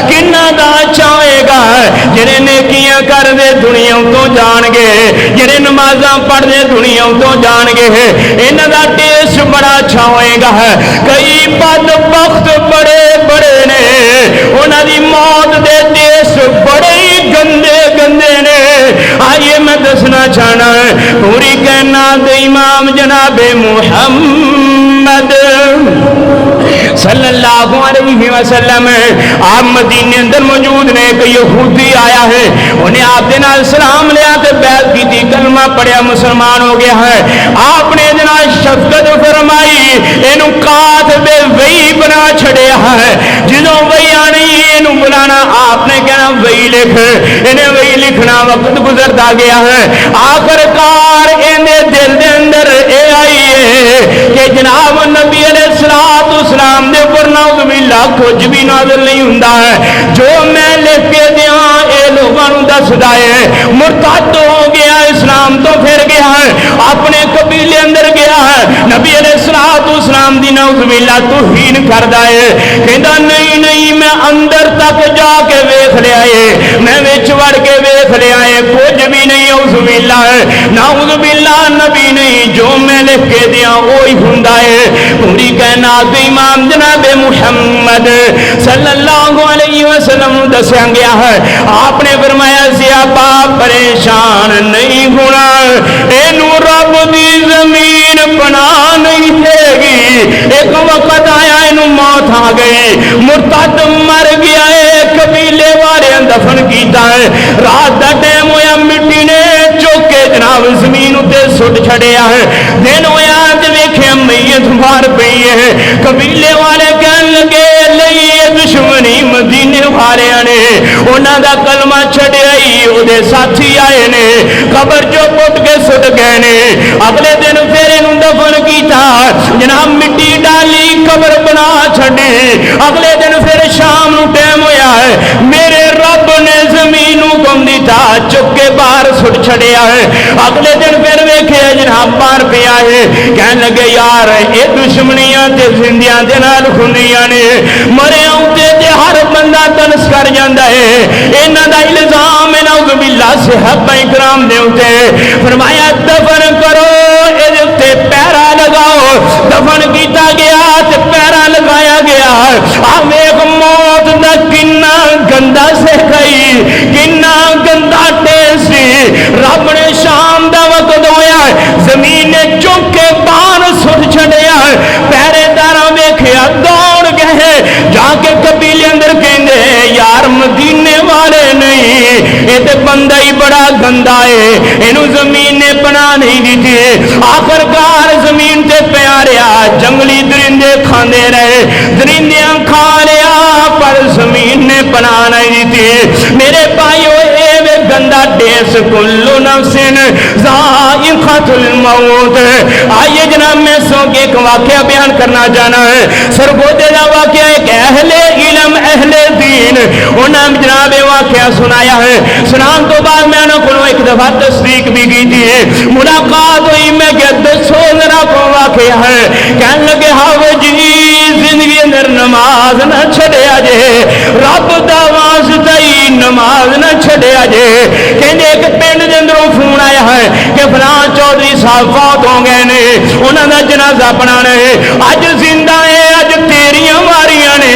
کنہ دا اچھا ہوئے گا جنہیں نیکیاں کر دے دنیا تو جان گے، جنہیں نمازاں پڑھ دے دنیا تو جان گے، انہ دا ٹیسٹ بڑا اچھا ہوئے گا. کئی بدبخت بڑے بڑے نے انہ دی موت دے ٹیسٹ بڑے ہی گندے گندے نے. آئیے میں دسنا چاہنا ہے پوری کائنات امام جناب محمد صلی اللہ علیہ وسلم آپ مدینے اندر موجود نے. کہ یہودی آیا ہے، انہیں آپ دن سلام لیا تے بیعت کی تھی، کلمہ پڑھیا، مسلمان ہو گیا ہے. آپ نے جناب شفقت فرمائی، اینو کاتب وحی بنا چھڑیا ہے. جنہوں وحی آنی اینو بلانا، آپ نے کہنا وحی لکھ، انہیں وحی لکھنا وقت گزرتا گیا ہے. آخر کار انہیں دل دے اندر اے آئی ہے کہ جناب نبی علیہ السلام دے اوپر نعوذ باللہ کچھ بھی نازل نہیں ہوندا ہے. جو میں لکھ کے دیاں اے لوگاں نوں دسدا ہے، مرتد ہو گیا، اسلام تو پھر گیا ہے، اپنے قبیلے اندر گیا ہے، نبی علیہ الصلوۃ والسلام دی نعوذ باللہ توہین کردا ہے کہندا نہیں نہیں میں اندر تک جا کے ویکھ لیا ہے میں وچ وڑ کے ویکھ لیا ہے کچھ بھی نہیں نعوذ باللہ نعوذ باللہ نبی نہیں جو میں لکھ کے دیا وہی ہوندا ہے پوری کائنات دے امام جناب محمد صلی اللہ علیہ وسلم دسیا گیا ہے آپ نے فرمایا سیابا پریشان نہیں ہونا اینو رب دی زمین پناہ نہیں دے گی ایک وقت آیا اینو موت آ گئی مرتد مر گیا ہے قبیلے والے دفن کیتا ہے رات دا ٹائم ہویا مٹی نے چوک کے جناب زمین تے سٹ چھڑیا ہے دن ہویا تے ویکھیا میت مار پئی ہے قبیلے والے کہن لگے لئیے دشمنی مدینے والے نے انہاں دا کلمہ چھڑیا ہی او دے ساتھی آئے نے قبر جو پٹ کے سٹ گئے نے اگلے دن پھر انہوں دفن کیتا جناب مٹی ڈالی قبر بنا چھڑی اگلے دن پھر شام نو ٹائم ہویا ہے میرے رب نے زمین حکم دیتا چک کے باہر سٹ چھڑیا ہے اگلے دن پھر ویکھے جناب باہر پیا ہے کہنے لگے یار اے دشمنیاں تے زندیاں دے نال کھندیاں نے مرے اوتے تے ہر بندہ تنس کر جاندا ہے انہاں دا الزام ہے نعوذ باللہ صحابہ کرام دے اوتے فرمایا دفن کرو اے دے اوتے پیرا لگاؤ دفن کیتا گیا تے پیرا لگایا گیا آ ویکھ موت دا کنا گندا سے گئی کنا گندا ٹیسٹ رب نے شام دا وقت ہویا زمین نے چک کے باہر سٹ چھڑیا پہرے داراں ویکھیا دوڑ گئے جا کے قبیلے اندر کہندے یار مدینے والے نہیں اے تے بندہ ہی بڑا گندا ہے اینو زمین نے پناہ نہیں دیتی آخر کار زمین تے پیاریا جنگلی درندے کھاندے رہے درندیاں کھا لیا پر زمین نے پناہ نہیں دیتی میرے بھائیو اے وے گندا ٹیس کلو نفس ذائقۃ الموت آئیے جناب میں سو کے ایک واقعہ بیان کرنا جانا ہے سرگودے دا واقعہ ایک اہل علم اہل دین انہاں جناب واقعہ سنایا ہے سنان تو بعد میں انہوں کو ایک دفعہ تصدیق بھی کی تھی ملاقات ہوئی میں کہ دسو ذرا کو واقعہ ہے کہنے لگے ہاں جی زندگی اندر نماز نہ چھڑیا جے رب دا واسطہ ہی نماز نہ چھڑیا جے کہنے ایک پنڈ دے اندروں فون آیا ہے کہ فلان چودھری صاحب فوت ہو گئے نے انہاں دا جنازہ بنانا ہے اج زندہ ہے اج تیریاں واریاں نے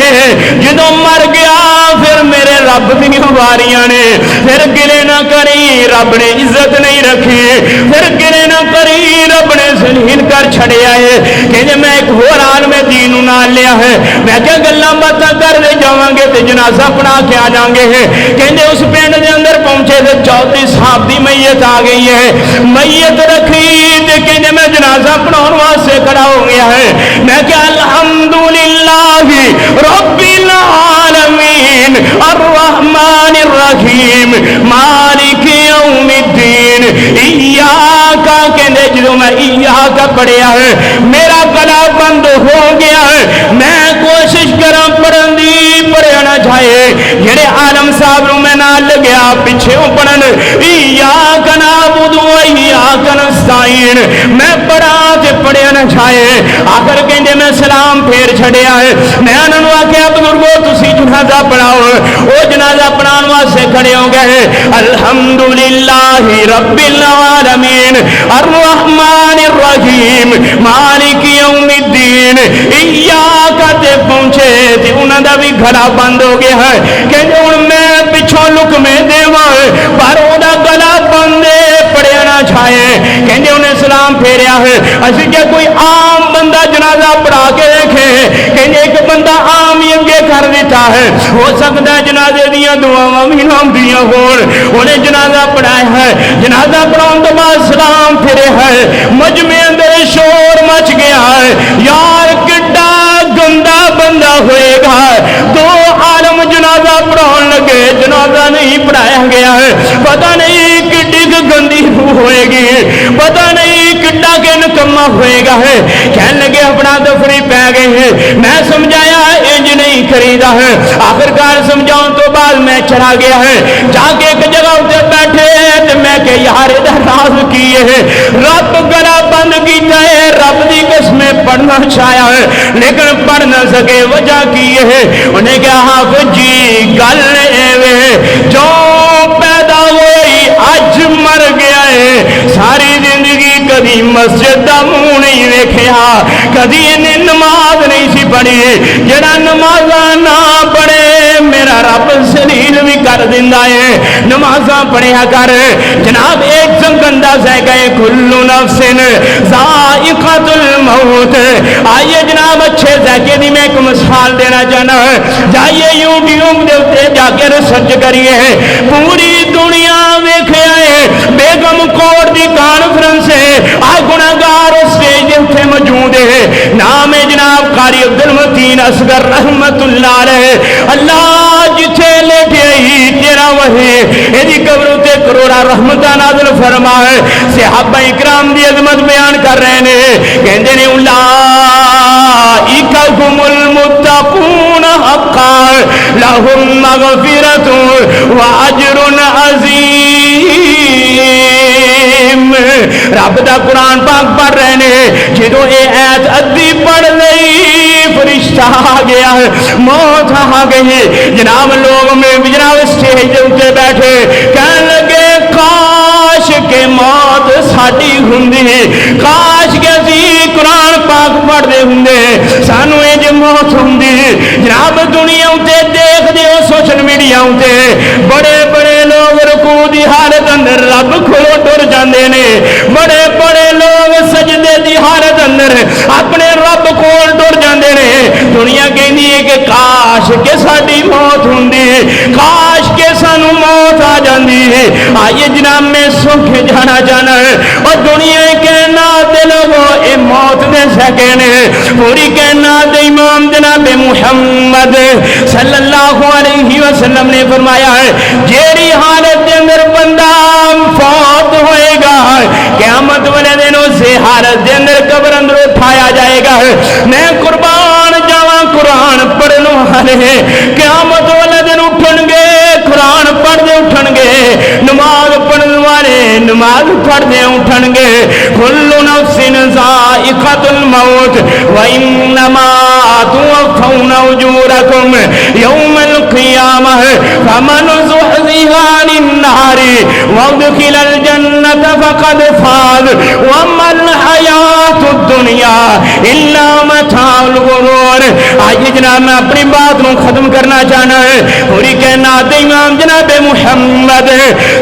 جدوں مر گیا پھر میرے رب دی واریاں نے پھر گلے نہ کری رب نے عزت نہیں رکھی پھر گلے نہ کری رب نے ذلیل کر چھڑیا ہے کہ میں ایک اور عالم دین نال لیا ہے میں کیا گلاں باتاں کر دے جاواں گے تے جنازہ پڑھا کے آ جاؤں گے کہندے اس پنڈ دے اندر پہنچے تے چودھری صاحب دی میت آ گئی ہے میت رکھی تے کہندے میں جنازہ پڑھاؤن واسطے کھڑا ہو گیا ہے میں کیا الحمدللہ رب العالمین الرحمن الرحیم مالک یوم الدین ایاکا کہندے جدوں میں ایاکا پڑھیا ہے میرا گلا بند ہو گیا ہے میں کوشش کراں پڑھن دی پڑھیا نہ جائے جڑے عالم صاحب نوں میں نال لگیا پیچھے پڑھن ایاکا نعبد و ایاکا نستعین میں پڑھا تے پڑھیا نہ جائے آخر کہندے میں سلام پھیر چھڑیا ہے میں انہاں نوں آکھیا بزرگو تسی جنازہ پڑھاؤ او جنازہ پڑھان واسطے کھڑے ہو گئے الحمدللہ رب العالمین الرحمن الرحیم مالک یوم الدین ایاکا تے پہنچے تے انہاں دا بھی گلا بند ہو گیا ہے کہندے ہن میں پچھوں لکمے دیواں پر او دا گلا بند پڑھیا نہ چھائے کہندے انہیں سلام پھیریا ہے اسی کیا کوئی عام بندہ جنازہ پڑھا کے دیکھے کہندے ایک بندہ عام ہی اگے کر دیتا ہے ہو سکتا ہے جنازے دیاں دعاواں بھی نام دیاں ہون انہیں جنازہ پڑھایا ہے جنازہ پڑھاؤں تو بعد سلام پھیرے ہے مجمع اندر شور مچ گیا ہے یار کڈا گندا بندہ ہوئے گا دو عالم جنازہ پڑھاؤں لگے جنازہ نہیں پڑھایا گیا ہے پتہ نہیں کڈی گندی ہوئے گی پتہ نہیں کڈا کے نکمہ ہوئے گا ہے کہنے لگے اپنا دفری پہ گئے ہیں میں سمجھایا انج نہیں خریدا ہے آخرکار سمجھاؤں تو بعد میں چلا گیا ہے جا کے ایک جگہ اتنے بیٹھے تو میں کہ یار ادھر راز کیے ہیں رب گلا بند کیتا ہے رب دی قسمیں پڑھنا چاہیا ہے لیکن پڑھ نہ سکے وجہ کی ہے انہیں کہا حافظ جی گل ایویں جو پیدا ہوئی اج مر گیا ہے ساری زندگی کدی مسجد دا منہ نہیں ویکھیا کدی انہیں نماز نہیں سی پڑھی جڑا نماز نہ پڑھے میرا رب سلیل بھی کر دیندا ہے نمازاں پڑھیا کر جناب ایک سنگندہ سے گئے کلو نفس ذائقۃ الموت آئیے جناب اچھے ذائقے دی میں ایک مثال دینا چاہنا ہے جائیے یوٹیوب دے اوتے جا کے ریسرچ کریے پوری دنیا ویکھیا ہے بیگم کوٹ دی کانفرنس ہے آ گناہگار اسٹیج دے اوتے موجود ہے نام ہے جناب قاری عبد المتین اصغر رحمت اللہ علیہ اللہ جتھے لیٹے ہی تیرا وہی ایدی قبر تے کروڑا رحمتہ نازل فرمائے صحابہ اکرام دی عظمت بیان کر رہے ہیں کہندے نے اولئک هم المتقون حقا لهم مغفرۃ واجر عظیم رب دا قرآن پاک پڑھ رہے ہیں جدو اے ایت ادھی پڑھ لئی فرشتہ آ گیا ہے موت آ گئی جناب لوگ میں جناب اسٹیج دے اوتے بیٹھے کہنے لگے کاش کہ موت ساڈی ہوندی کاش کہ اسی قرآن پاک پڑھدے ہوندے سانو اے جے موت ہوندی جناب دنیا اوتے دیکھ دے ہو سوشل میڈیا اوتے بڑے بڑے لوگ رکوع دی حالت اندر رب کھلو ٹر جاندے نے بڑے بڑے لوگ سجدے دی حالت اندر اپنے رب کول ٹر جاندے نے دنیا کہندی ہے کہ کاش کہ ساڈی موت ہوندی کاش کہ سانو موت آ جاندی ہے آئیے جناب میں سکھ جانا چاہنا ہے اور دنیا کائنات دے لوگوں اے موت دے سکین پوری کائنات دے امام جناب محمد صلی اللہ علیہ وسلم نے فرمایا ہے جیڑی حالت دے اندر بندہ فوت ہوئے گا قیامت والے دن اسے حالت دے اندر قبر اندر اٹھایا جائے گا میں قربان جاواں قرآن پڑھنے والے قیامت والے دن اٹھن گے قرآن پڑھ دے اٹھن گے نماز پڑھنے والے نماز پڑھ دے اٹھن گے کل نفس ذائقۃ الموت وانما توفون اجورکم یوم القیامہ فمن زحزح عن النار وادخل الجنۃ فقد فاز وما الحیاۃ الدنیا الا متاع الغرور آئیے جناب میں اپنی بات کو ختم کرنا چاہنا ہے پوری کائنات امام جناب محمد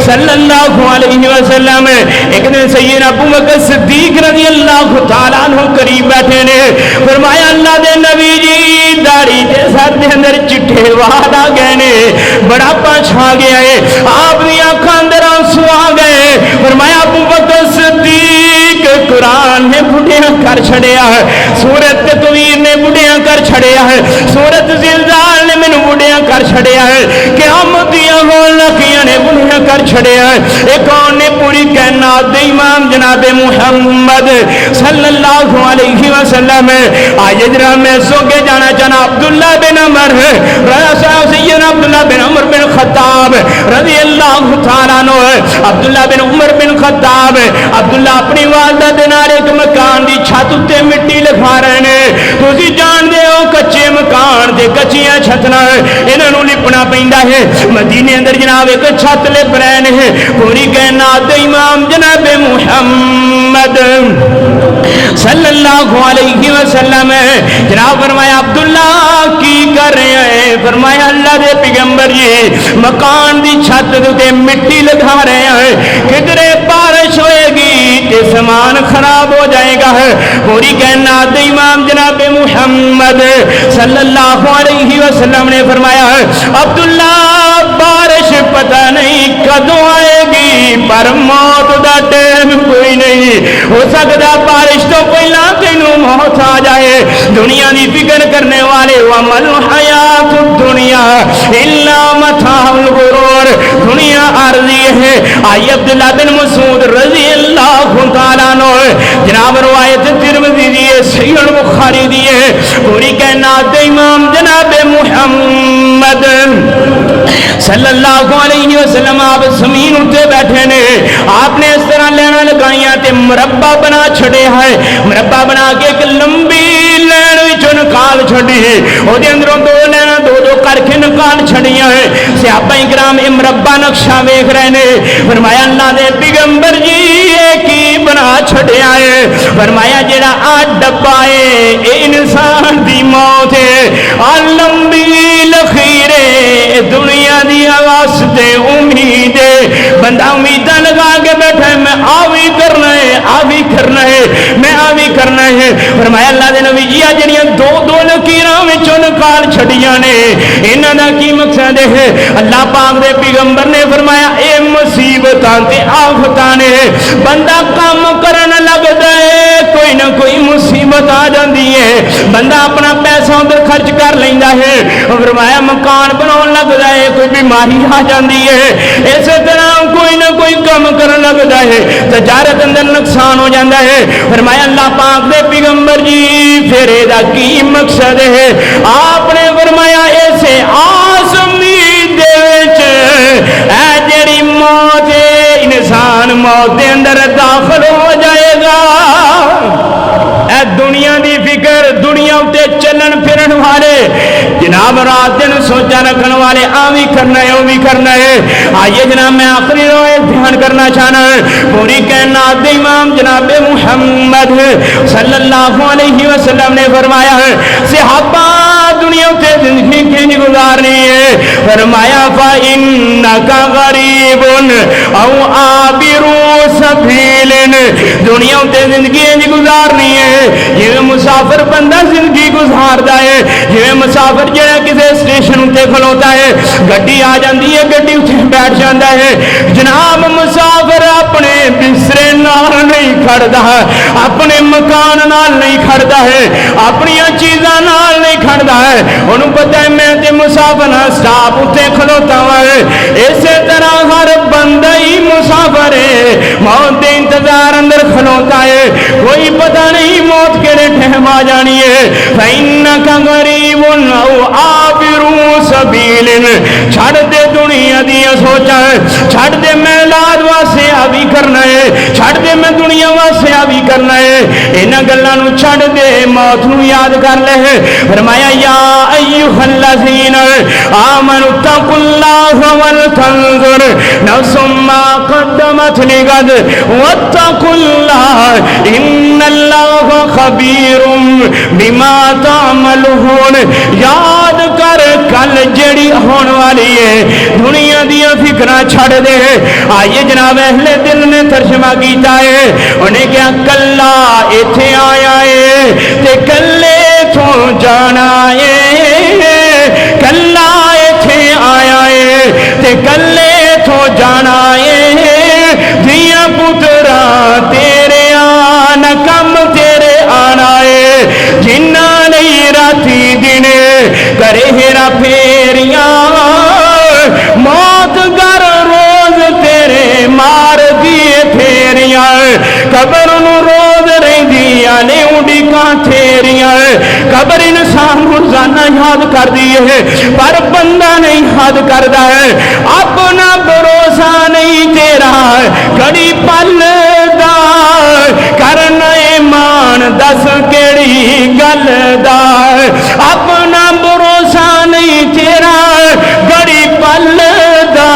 صلی اللہ علیہ وسلم ایک دن سیدنا ابو بکر صدیق رضی اللہ تعالیٰ عنہ قریب بیٹھے نے فرمایا اللہ دے نبی جی داڑھی دے سر دے اندر چٹھے واد آ گئے نے بڑا پچھا گیا ہے آپ دی آنکھاں اندر آنسو آ گئے فرمایا ابو بکر صدیق قرآن نے بڑھیاں کر چھڑیا ہے سورت تکویر نے بڑھیاں کر چھڑیا ہے سورت زلزال نے میں بڑھیاں کر چھڑیا ہے قیامتیاں ہون لکیاں نے بڑھیاں کر چھڑیا ہے ایک اور نے پوری کائنات دے امام جناب محمد صلی اللہ علیہ وسلم آئیے جناب میں سو کے جانا چاہنا عبداللہ بن عمر سیدنا عبداللہ بن عمر بن خطاب رضی اللہ تعالیٰ عنہ عبداللہ بن عمر بن خطاب عبداللہ اپنی والدہ دے نال ایک مکان دی چھت تے مٹی لگا رہے نے تسی جان دے ہو کچے مکان تے کچیاں چھتنا انہاں نوں لپنا پیندا ہے مدینے اندر جناب ایک چھت لپ رہے نے پوری کائنات دے امام جناب محمد صلی اللہ علیہ وسلم جناب فرمایا عبداللہ کی کر رہے ہیں فرمایا اللہ دے پیغمبر جی مکان دی چھت تے مٹی لگا رہے ہیں کدھرے بارش ہوئے گی تے سامان خراب ہو جائے گا پوری کائنات دے امام جناب محمد صلی اللہ علیہ وسلم نے فرمایا عبداللہ بارش پتہ نہیں کدوں آئے گی پر موت دا ٹائم کوئی نہیں ہو سکتا بارش تو پہلا تینوں موت آ جائے دنیا دی فکر کرنے والے ومل حیات الدنیا الا متاع الغرور دنیا عارضی ہے آئی عبداللہ بن مسعود رضی اللہ تعالیٰ عنہ جناب روایت ترمذی دی ہے صحیح البخاری دی ہے پوری کائنات امام جناب محمد صلی اللہ علیہ وسلم آپ زمین اٹھے بیٹھے نے آپ نے اس طرح لینا لگائیاں تے مربع بنا چھڑے ہے، مربع بنا کے ایک لمبی لین وچوں نکال چھڑی ہے، او دے اندروں دو لینا دو دو کر کے نکال چھڑیاں ہے۔ صحابہ کرام اے مربع نقشہ ویکھ رہے نے، فرمایا اللہ دے پیغمبر جی اے کی بنا چھڑیا ہے؟ فرمایا جڑا آ ڈبا ہے اے انسان دی موت ہے، آ لمبی لخیرے دنیا دی واسطے امید ہے، بندہ امیداں لگا کے بیٹھا ہے میں آوی کرنا ہے آوی کرنا ہے میں آوی کرنا ہے۔ فرمایا اللہ دے نبی جی جڑیاں دو دو لکیراں وچوں نکال چھڑیاں نے انہاں دا کی مقصد ہے؟ اللہ پاک دے پیغمبر نے فرمایا اے مصیبتاں تے آفتاں نے، بندہ کام کرن لگدا ہے کوئی نہ کوئی مصیبت آ جاندی ہے، بندہ اپنا پیسہ ادھر خرچ کر لیندا ہے، فرمایا مکان بناون لگدا ہے کوئی بیماری آ جاندی ہے، اسی طرح کوئی نہ کوئی کام کرن لگدا ہے تجارت اندر نقصان ہو جاتا ہے۔ فرمایا اللہ پاک دے پیغمبر جی پھر دا کی مقصد ہے؟ آپ نے فرمایا ایسے آس امید دے وچ اے جڑی موت ہے انسان موت دے اندر داخل ہو جائے گا، اے دنیا دی فکر دنیا تے چلن پھرن والے جناب رات دن سوچا رکھن والے آوی کرنا ہے اوی کرنا ہے۔ آئیے جناب میں آخری روئے دھیان کرنا چاہنا ہے، پوری کائنات دے امام جناب محمد صلی اللہ علیہ وسلم نے فرمایا ہے صحابہ دنیا تے زندگی کی گزارنی ہے، فرمایا فَإِنَّكَ غَرِيبٌ اَوْ عَابِرُ سَبِيلٍ، دنیا تے زندگی گزارنی ہے یہ مسافر بندہ زندگی گزاردا ہے، یہ مسافر جڑا کسی اسٹیشن تے کھلوتا ہے گڈی آ جاندی ہے گڈی اتنے بیٹھ جاتا ہے، جناب مسافر اپنے بسترے نال نہیں کھڑدا ہے، اپنے مکان نال نہیں کھڑدا ہے، اپنی چیزاں نال نہیں کھڑدا ہے، انہوں پتہ ہے میں تے مسافر سٹاپ اتنے کھلوتا ہوا ہے۔ اسی طرح ہر بندہ ہی مسافر ہے، موت دے انتظار اندر کھلوتا ہے، کوئی پتہ نہیں موت کیڑے ٹھہم آ جانی ہے۔ فَإِنَّكَ غَرِيبٌ اَوْ عَابِرُ سَبِيلٍ، چھڑ دے دنیا دیا سوچا ہے، چھڑ دے میں لاد واسے آوی کرنا ہے، چھڑ دے میں دنیا واسے آوی کرنا ہے، انہاں گلاں نو چھڑ دے موت نو یاد کر لے۔ فرمایا یا ایھا الذین آمنوا اتقوا اللہ ولتنظر نفس ما قدمت لغد واتقوا اللہ ان اللہ خبیر بما تعملون، یاد کر کل جڑی ہون والی ہے، دنیا دیا فکرہ چھڑ دے۔ آئیے جناب اہل دل نے ترجمہ کیتا ہے، انہیں کیا کلا ایتھے آیا ہے تے کلے تو جانا ہے، کلا ایتھے آیا ہے تے کلے تو جانا ہے، دیا پترا تیرے آنا کم تیرے آنا ہے، جنہ نہیں راتی دنے کرے ہیرا پھیریاں، موت گر روز تیرے مار دیے پھیریاں، قبر نو روز رہندیاں نے اڈیکاں تھیریاں، قبر انسان روزانہ یاد کر دیے پر بندہ نہیں یاد کردا ہے، اپنا بھروسہ نہیں تیرا گھڑی پل دا، کرنا ایمان دس کیڑی گل دا، اپنا بھروسہ نہیں تیرا گھڑی پل دا،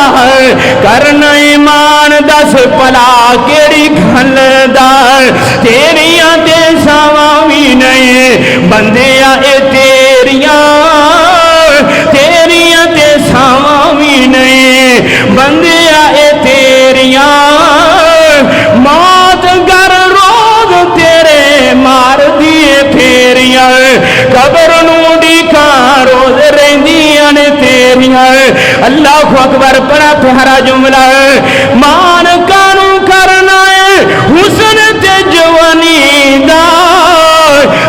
کرنا ایمان دس پلا کیڑی گل دا، تیریاں تے ساواں وی نہیں بندیاں اے تیریاں، تیریاں تے ساواں وی نہیں بندیاں اے تیریاں، موت گر روز تیرے مار دیے پھیریاں، قبر نو ڈیکاں روز رہندیاں نے تیریاں۔ اللہ اکبر بڑا پیارا جملہ ہے، مان کانو کرنا ہے حسن تے جوانی دا،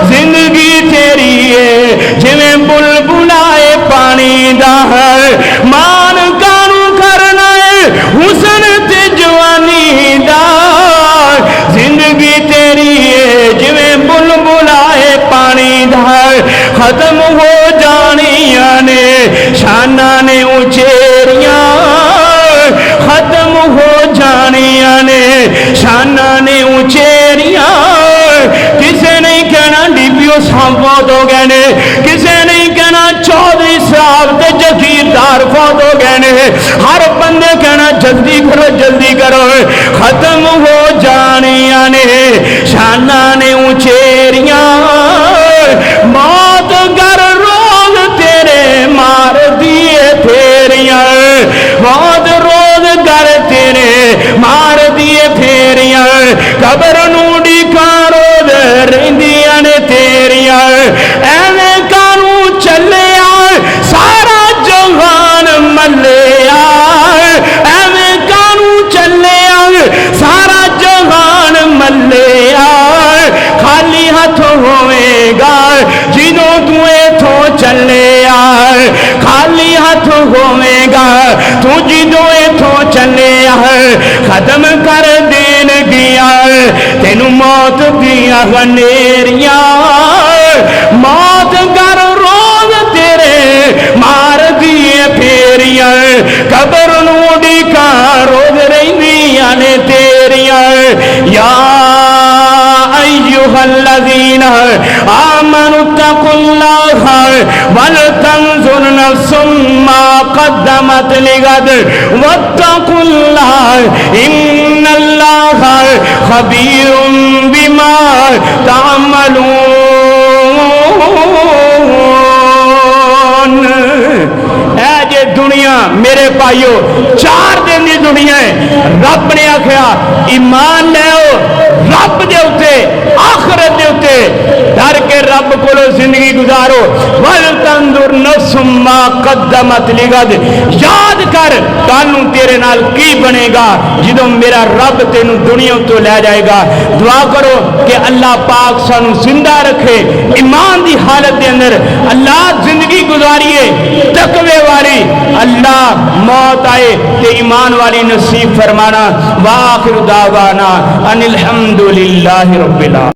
زندگی تیری ہے جویں بلبلائے پانی دا، مان کانو کرنا ہے حسن تے جوانی دا، زندگی تیری ہے جویں بلبلائے پانی دا، ختم ہو جانیاں نے شاناں نے اچیریاں، ختم ہو جانیاں نے شاناں نے اچیریاں، بیو صاحب فوت ہو گئے نے، کسے نہیں کہنا چودھری صاحب تے جگیردار فوت ہو گئے نے، ہر بندے کہنا جلدی کرو جلدی کرو، ختم ہو جانیاں نے شاناں نے اونچیریاں، موت گر روز تیرے مار دیے پھیریاں، موت روز گر تیرے مار دیے پھیریاں، قبر نوڑی کا روز رہندیاں نے تیریاں، ایویں کانوں چلے آئے سارا جہان ملے آئے، ایویں کانوں چلے آئے سارا جہان ملے آئے، خالی ہاتھ ہوئے گا جنوں تو ایتھوں چلے آئے، خالی ہاتھ ہوئے گا تو جنوں ایتھوں چلے آئے، ختم کر دین گیا تینوں موت دیا غنیریاں، موت گر روز تیرے مار دیے پھیریاں، قبر نوڑی کا روز رہندیاں نے تیریاں، یا ایھا الذین آمنوا اتقوا اللہ ولتنظر نفس ما قدمت لغد واتقوا اللہ ان اللہ خبیر بما تعملون۔ اے جے دنیا میرے پائیو 4 دن دی دنیا ہے، رب نے آکھیا ایمان لے رب دے اتے آخرت دے اتے ڈر کے رب کو زندگی گزارو، وَلْتَنْظُرْ نَفْسٌ مَا قَدَّمَتْ لِغَدٍ، یاد کر کانوں تیرے نال کی بنے گا جدوں میرا رب تینوں دنیا تو لے جائے گا۔ دعا کرو کہ اللہ پاک سانوں زندہ رکھے ایمان دی حالت دے اندر، اللہ زندگی گزاریے تقوی والی، اللہ موت آئے تے ایمان والی نصیب فرمانا۔ وآخر دعوانا ان الحمدللہ رب العالمین۔